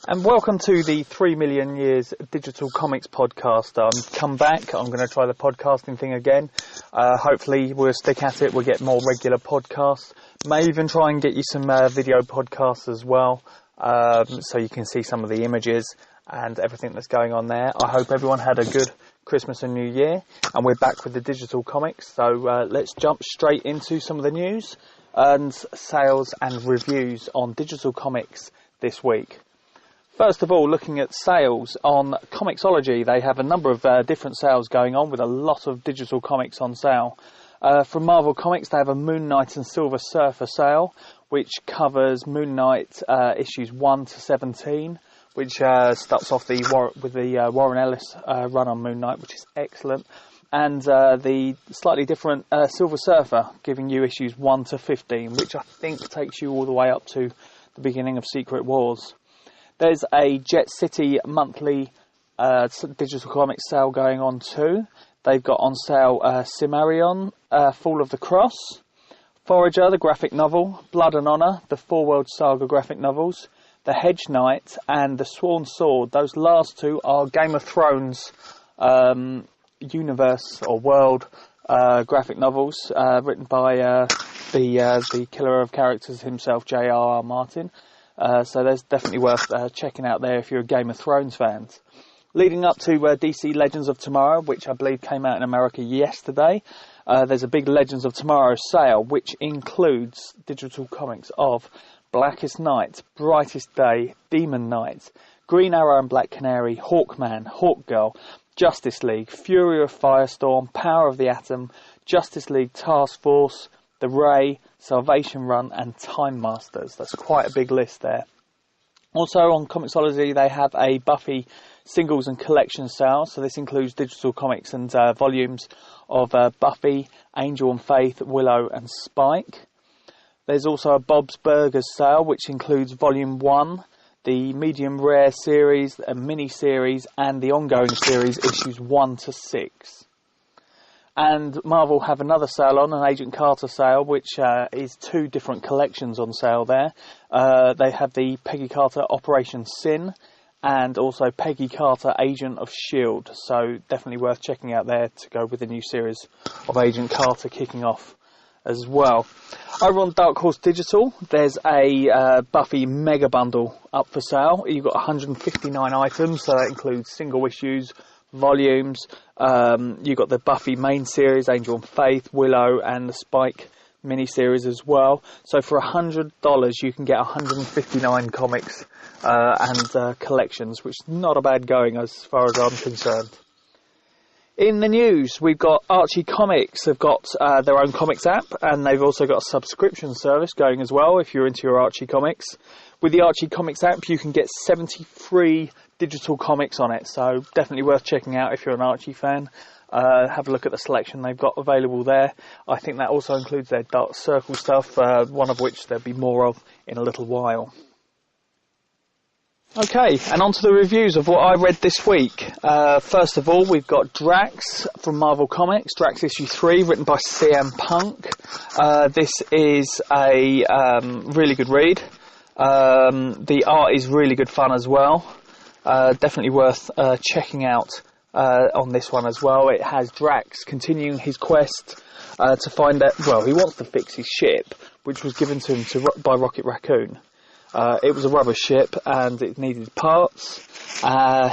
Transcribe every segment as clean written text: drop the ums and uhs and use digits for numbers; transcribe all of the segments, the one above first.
And welcome to the 3 Million Years Digital Comics podcast. Come back. I'm going to try the podcasting thing again. Hopefully we'll stick at it. We'll get more regular podcasts. May even try and get you some video podcasts as well, so you can see some of the images and everything that's going on there. I hope everyone had a good Christmas and New Year, and we're back with the digital comics. So let's jump straight into some of the news and sales and reviews on digital comics this week. First of all, looking at sales on Comixology, they have a number of different sales going on with a lot of digital comics on sale. From Marvel Comics, they have a Moon Knight and Silver Surfer sale, which covers Moon Knight issues 1 to 17, which starts off with the Warren Ellis run on Moon Knight, which is excellent, and the slightly different Silver Surfer, giving you issues 1 to 15, which I think takes you all the way up to the beginning of Secret Wars. There's a Jet City monthly digital comics sale going on too. They've got on sale Cimmerian, Fall of the Cross, Forager, the graphic novel, Blood and Honor, the Four World Saga graphic novels, The Hedge Knight, and The Sworn Sword. Those last two are Game of Thrones universe or world graphic novels written by the killer of characters himself, J.R.R. Martin. So there's definitely worth checking out there if you're a Game of Thrones fans. Leading up to DC Legends of Tomorrow, which I believe came out in America yesterday, there's a big Legends of Tomorrow sale, which includes digital comics of Blackest Night, Brightest Day, Demon Knight, Green Arrow and Black Canary, Hawkman, Hawkgirl, Justice League, Fury of Firestorm, Power of the Atom, Justice League Task Force, The Ray, Salvation Run, and Time Masters. That's quite a big list there. Also on Comixology, they have a Buffy singles and collection sale. So this includes digital comics and volumes of Buffy, Angel and Faith, Willow and Spike. There's also a Bob's Burgers sale, which includes Volume 1, the medium rare series, a mini series, and the ongoing series, issues 1 to 6. And Marvel have another sale on, an Agent Carter sale, which is 2 different collections on sale there. They have the Peggy Carter Operation Sin and also Peggy Carter Agent of S.H.I.E.L.D. So definitely worth checking out there to go with the new series of Agent Carter kicking off as well. Over on Dark Horse Digital, there's a Buffy Mega Bundle up for sale. You've got 159 items, so that includes single issues, volumes. You've got the Buffy main series, Angel and Faith, Willow, and the Spike mini-series as well. So for $100, you can get 159 comics and collections, which is not a bad going as far as I'm concerned. In the news, we've got Archie Comics. They've got their own comics app, and they've also got a subscription service going as well if you're into your Archie Comics. With the Archie Comics app, you can get 73 digital comics on it, so definitely worth checking out if you're an Archie fan. Have a look at the selection they've got available there. I think that also includes their Dark Circle stuff, one of which there'll be more of in a little while. Okay, and on to the reviews of what I read this week. First of all, we've got Drax from Marvel Comics, Drax issue 3, written by CM Punk. This is a really good read. The art is really good fun as well. Definitely worth checking out on this one as well. It has Drax continuing his quest to find out, well, he wants to fix his ship, which was given to him by Rocket Raccoon. It was a rubber ship and it needed parts.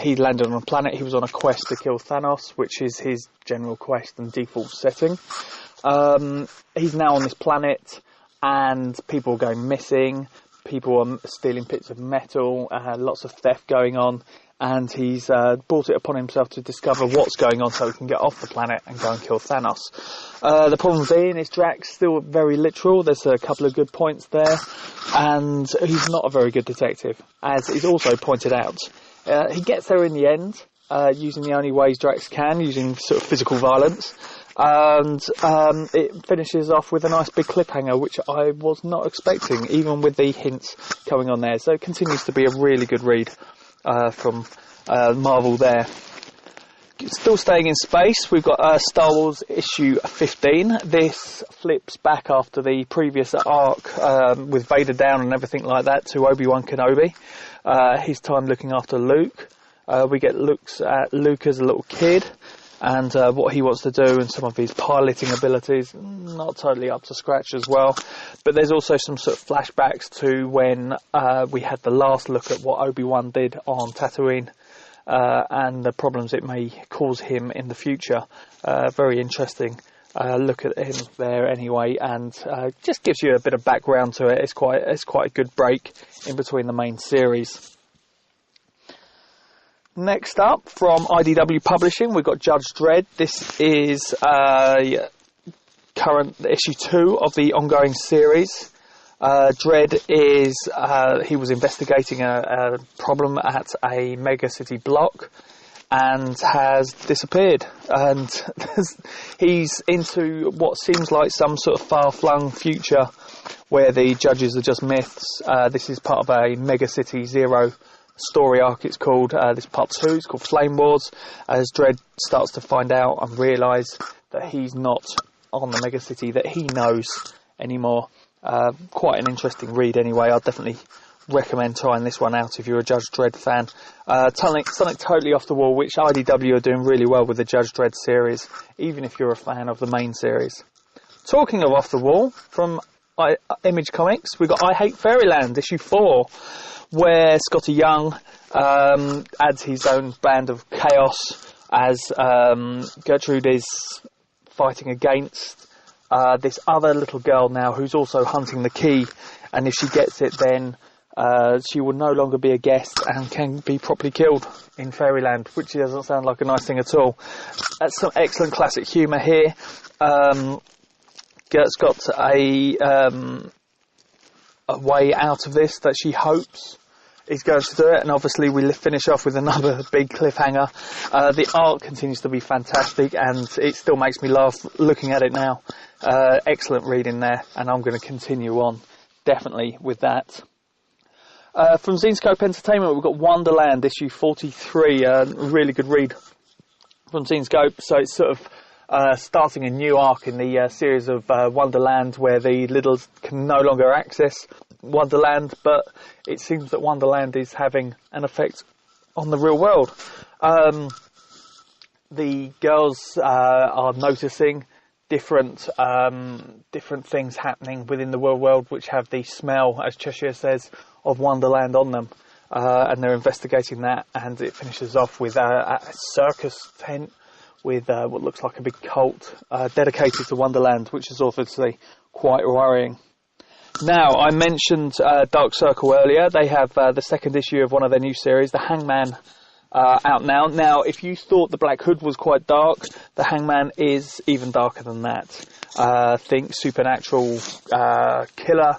He landed on a planet. He was on a quest to kill Thanos, which is his general quest and default setting. He's now on this planet and people are going missing. People are stealing bits of metal, lots of theft going on, and he's brought it upon himself to discover what's going on so he can get off the planet and go and kill Thanos. The problem being is Drax still very literal. There's a couple of good points there, and he's not a very good detective, as is also pointed out. He gets there in the end, using the only ways Drax can, using sort of physical violence. And it finishes off with a nice big cliffhanger, which I was not expecting, even with the hints coming on there. So it continues to be a really good read from Marvel there. Still staying in space, we've got Star Wars issue 15. This flips back after the previous arc with Vader down and everything like that to Obi-Wan Kenobi. His time looking after Luke. We get looks at Luke as a little kid and what he wants to do and some of his piloting abilities. Not totally up to scratch as well. But there's also some sort of flashbacks to when we had the last look at what Obi-Wan did on Tatooine. And the problems it may cause him in the future. Very interesting look at him there anyway, and just gives you a bit of background to it. It's quite a good break in between the main series. Next up, from IDW Publishing, we've got Judge Dredd. This is current issue 2 of the ongoing series. Dredd is, he was investigating a problem at a megacity block and has disappeared. And he's into what seems like some sort of far-flung future where the judges are just myths. This is part of a Megacity Zero story arc, it's called. This part 2 is called Flame Wars, as Dredd starts to find out and realise that he's not on the Megacity that he knows anymore. Quite an interesting read anyway. I'd definitely recommend trying this one out if you're a Judge Dredd fan. Something totally off the wall, which IDW are doing really well with the Judge Dredd series, even if you're a fan of the main series. Talking of off the wall, from Image Comics, we've got I Hate Fairyland, issue 4, where Scotty Young adds his own band of chaos as Gertrude is fighting against this other little girl now who's also hunting the key, and if she gets it then she will no longer be a guest and can be properly killed in Fairyland, which doesn't sound like a nice thing at all. That's some excellent classic humour here. Gert's got a way out of this that she hopes is going to do it, and obviously we finish off with another big cliffhanger. The art continues to be fantastic and it still makes me laugh looking at it now. Excellent reading there, and I'm going to continue on definitely with that. From Zenescope Entertainment, we've got Wonderland issue 43, a really good read from Zenescope. So it's sort of starting a new arc in the series of Wonderland, where the Littles can no longer access Wonderland, but it seems that Wonderland is having an effect on the real world. The girls are noticing different things happening within the real world, which have the smell, as Cheshire says, of Wonderland on them, and they're investigating that, and it finishes off with a circus tent with what looks like a big cult dedicated to Wonderland, which is obviously quite worrying. Now, I mentioned Dark Circle earlier. They have the second issue of one of their new series, The Hangman, out now. Now, if you thought the Black Hood was quite dark, The Hangman is even darker than that. Think supernatural killer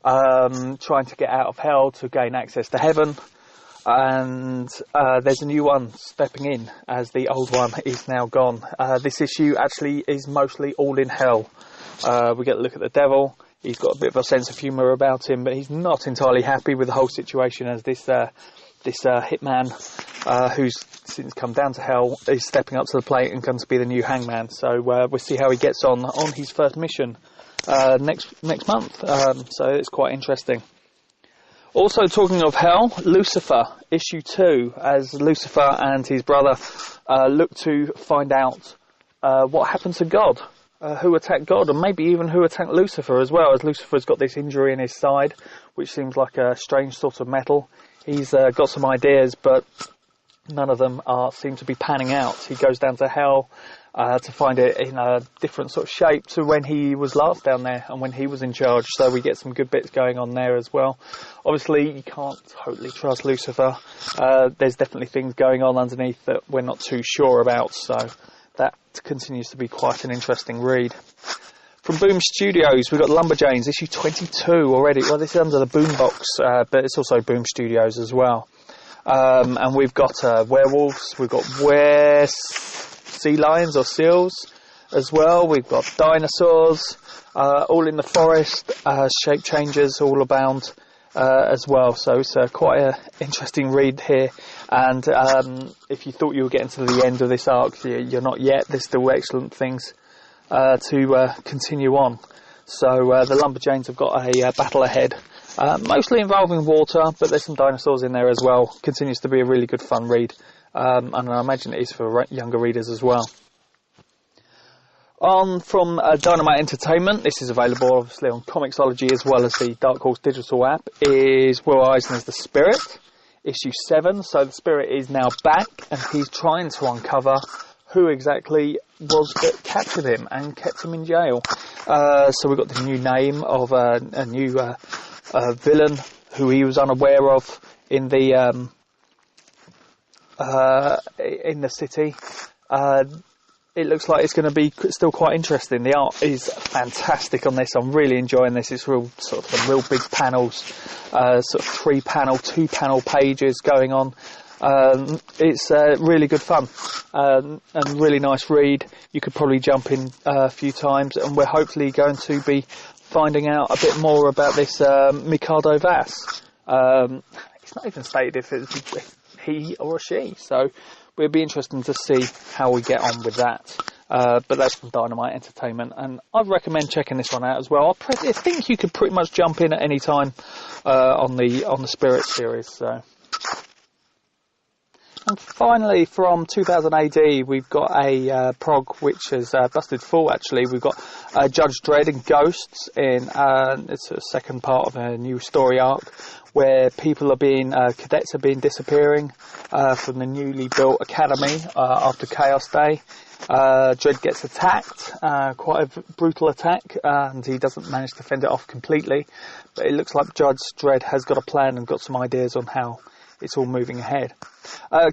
trying to get out of hell to gain access to heaven. And there's a new one stepping in as the old one is now gone. This issue actually is mostly all in hell. We get a look at the devil. He's got a bit of a sense of humour about him, but he's not entirely happy with the whole situation as this hitman who's since come down to hell is stepping up to the plate and going to be the new hangman. So we'll see how he gets on his first mission next month. So it's quite interesting. Also, talking of hell, Lucifer, issue 2, as Lucifer and his brother look to find out what happened to God. Who attacked God, and maybe even who attacked Lucifer as well, as Lucifer's got this injury in his side, which seems like a strange sort of metal. He's got some ideas, but none of them seem to be panning out. He goes down to hell to find it in a different sort of shape to when he was last down there and when he was in charge, so we get some good bits going on there as well. Obviously, you can't totally trust Lucifer. There's definitely things going on underneath that we're not too sure about, so that continues to be quite an interesting read. From Boom Studios, we've got Lumberjanes, issue 22 already. Well, this is under the Boombox, but it's also Boom Studios as well. And we've got werewolves, we've got sea lions or seals as well. We've got dinosaurs, all in the forest, shape changes all abound as well. So it's quite an interesting read here. And if you thought you were getting to the end of this arc, you're not yet. There's still excellent things to continue on. So the Lumberjanes have got a battle ahead, mostly involving water, but there's some dinosaurs in there as well. Continues to be a really good fun read, and I imagine it is for younger readers as well. On from Dynamite Entertainment, this is available obviously on Comixology as well as the Dark Horse digital app, is Will Eisner's The Spirit, issue 7. So the Spirit is now back and he's trying to uncover who exactly was that captured him and kept him in jail. So we've got the new name of a new villain who he was unaware of in the city. It looks like it's going to be still quite interesting. The art is fantastic on this. I'm really enjoying this. It's real sort of some real big panels, sort of 3-panel, 2-panel pages going on. It's really good fun and really nice read. You could probably jump in a few times, and we're hopefully going to be finding out a bit more about this Mikado Vass. It's not even stated if it's he or she, so it'll be interesting to see how we get on with that. But that's from Dynamite Entertainment, and I'd recommend checking this one out as well. I think you could pretty much jump in at any time on the Spirit series. So. And finally, from 2000 AD, we've got a prog which has busted full, actually. We've got Judge Dredd and Ghosts in it's a second part of a new story arc where people are cadets are being disappearing from the newly built academy after Chaos Day. Dredd gets attacked, quite a brutal attack, and he doesn't manage to fend it off completely. But it looks like Judge Dredd has got a plan and got some ideas on how it's all moving ahead.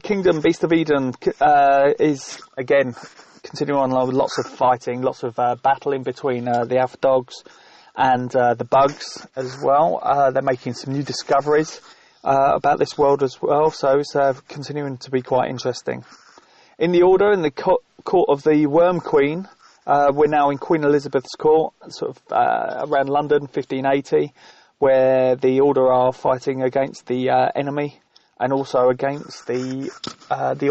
Kingdom Beast of Eden is, again, continuing on with lots of fighting, lots of battling between the Alpha Dogs and the Bugs as well. They're making some new discoveries about this world as well, so it's continuing to be quite interesting. In the Order, in the court of the Worm Queen, we're now in Queen Elizabeth's court, sort of around London, 1580, where the Order are fighting against the enemy and also against the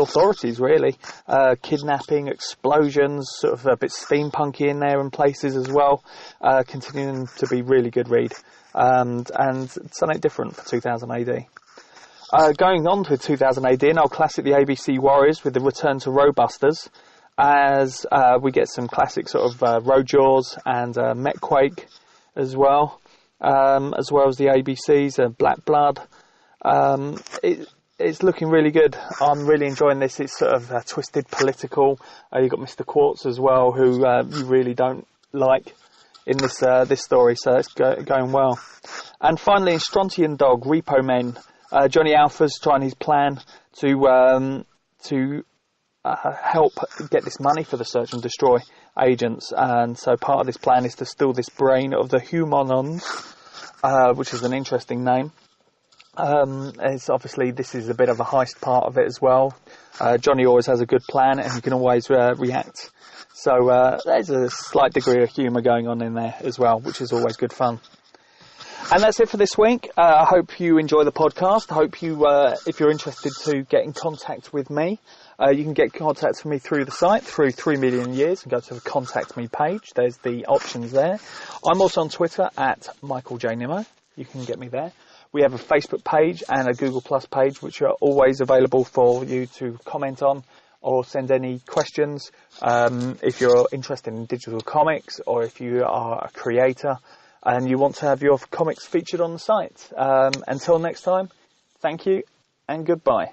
authorities, really. Kidnapping, explosions, sort of a bit steampunky in there in places as well. Continuing to be really good read. And something different for 2000 AD. Going on to 2000 AD, and I'll classic the ABC Warriors with the return to Roadbusters, as we get some classic sort of Road Jaws and Metquake as well as the ABCs, Black Blood. It's looking really good. I'm really enjoying this. It's sort of twisted political. You've got Mr. Quartz as well, who you really don't like in this story, so it's going well. And finally, in Strontian Dog, Repo Men, Johnny Alpha's trying his plan to help get this money for the Search and Destroy agents, and so part of this plan is to steal this brain of the Humanons, which is an interesting name. It's obviously this is a bit of a heist part of it as well. Johnny always has a good plan, and he can always react. So there's a slight degree of humour going on in there as well, which is always good fun. And that's it for this week. I hope you enjoy the podcast. I hope you, if you're interested to get in contact with me, you can get in contact with me through the site, through 3 Million Years, and go to the Contact Me page. There's the options there. I'm also on Twitter at Michael J. Nimmo. You can get me there. We have a Facebook page and a Google Plus page, which are always available for you to comment on or send any questions. If you're interested in digital comics, or if you are a creator and you want to have your comics featured on the site. Until next time, thank you and goodbye.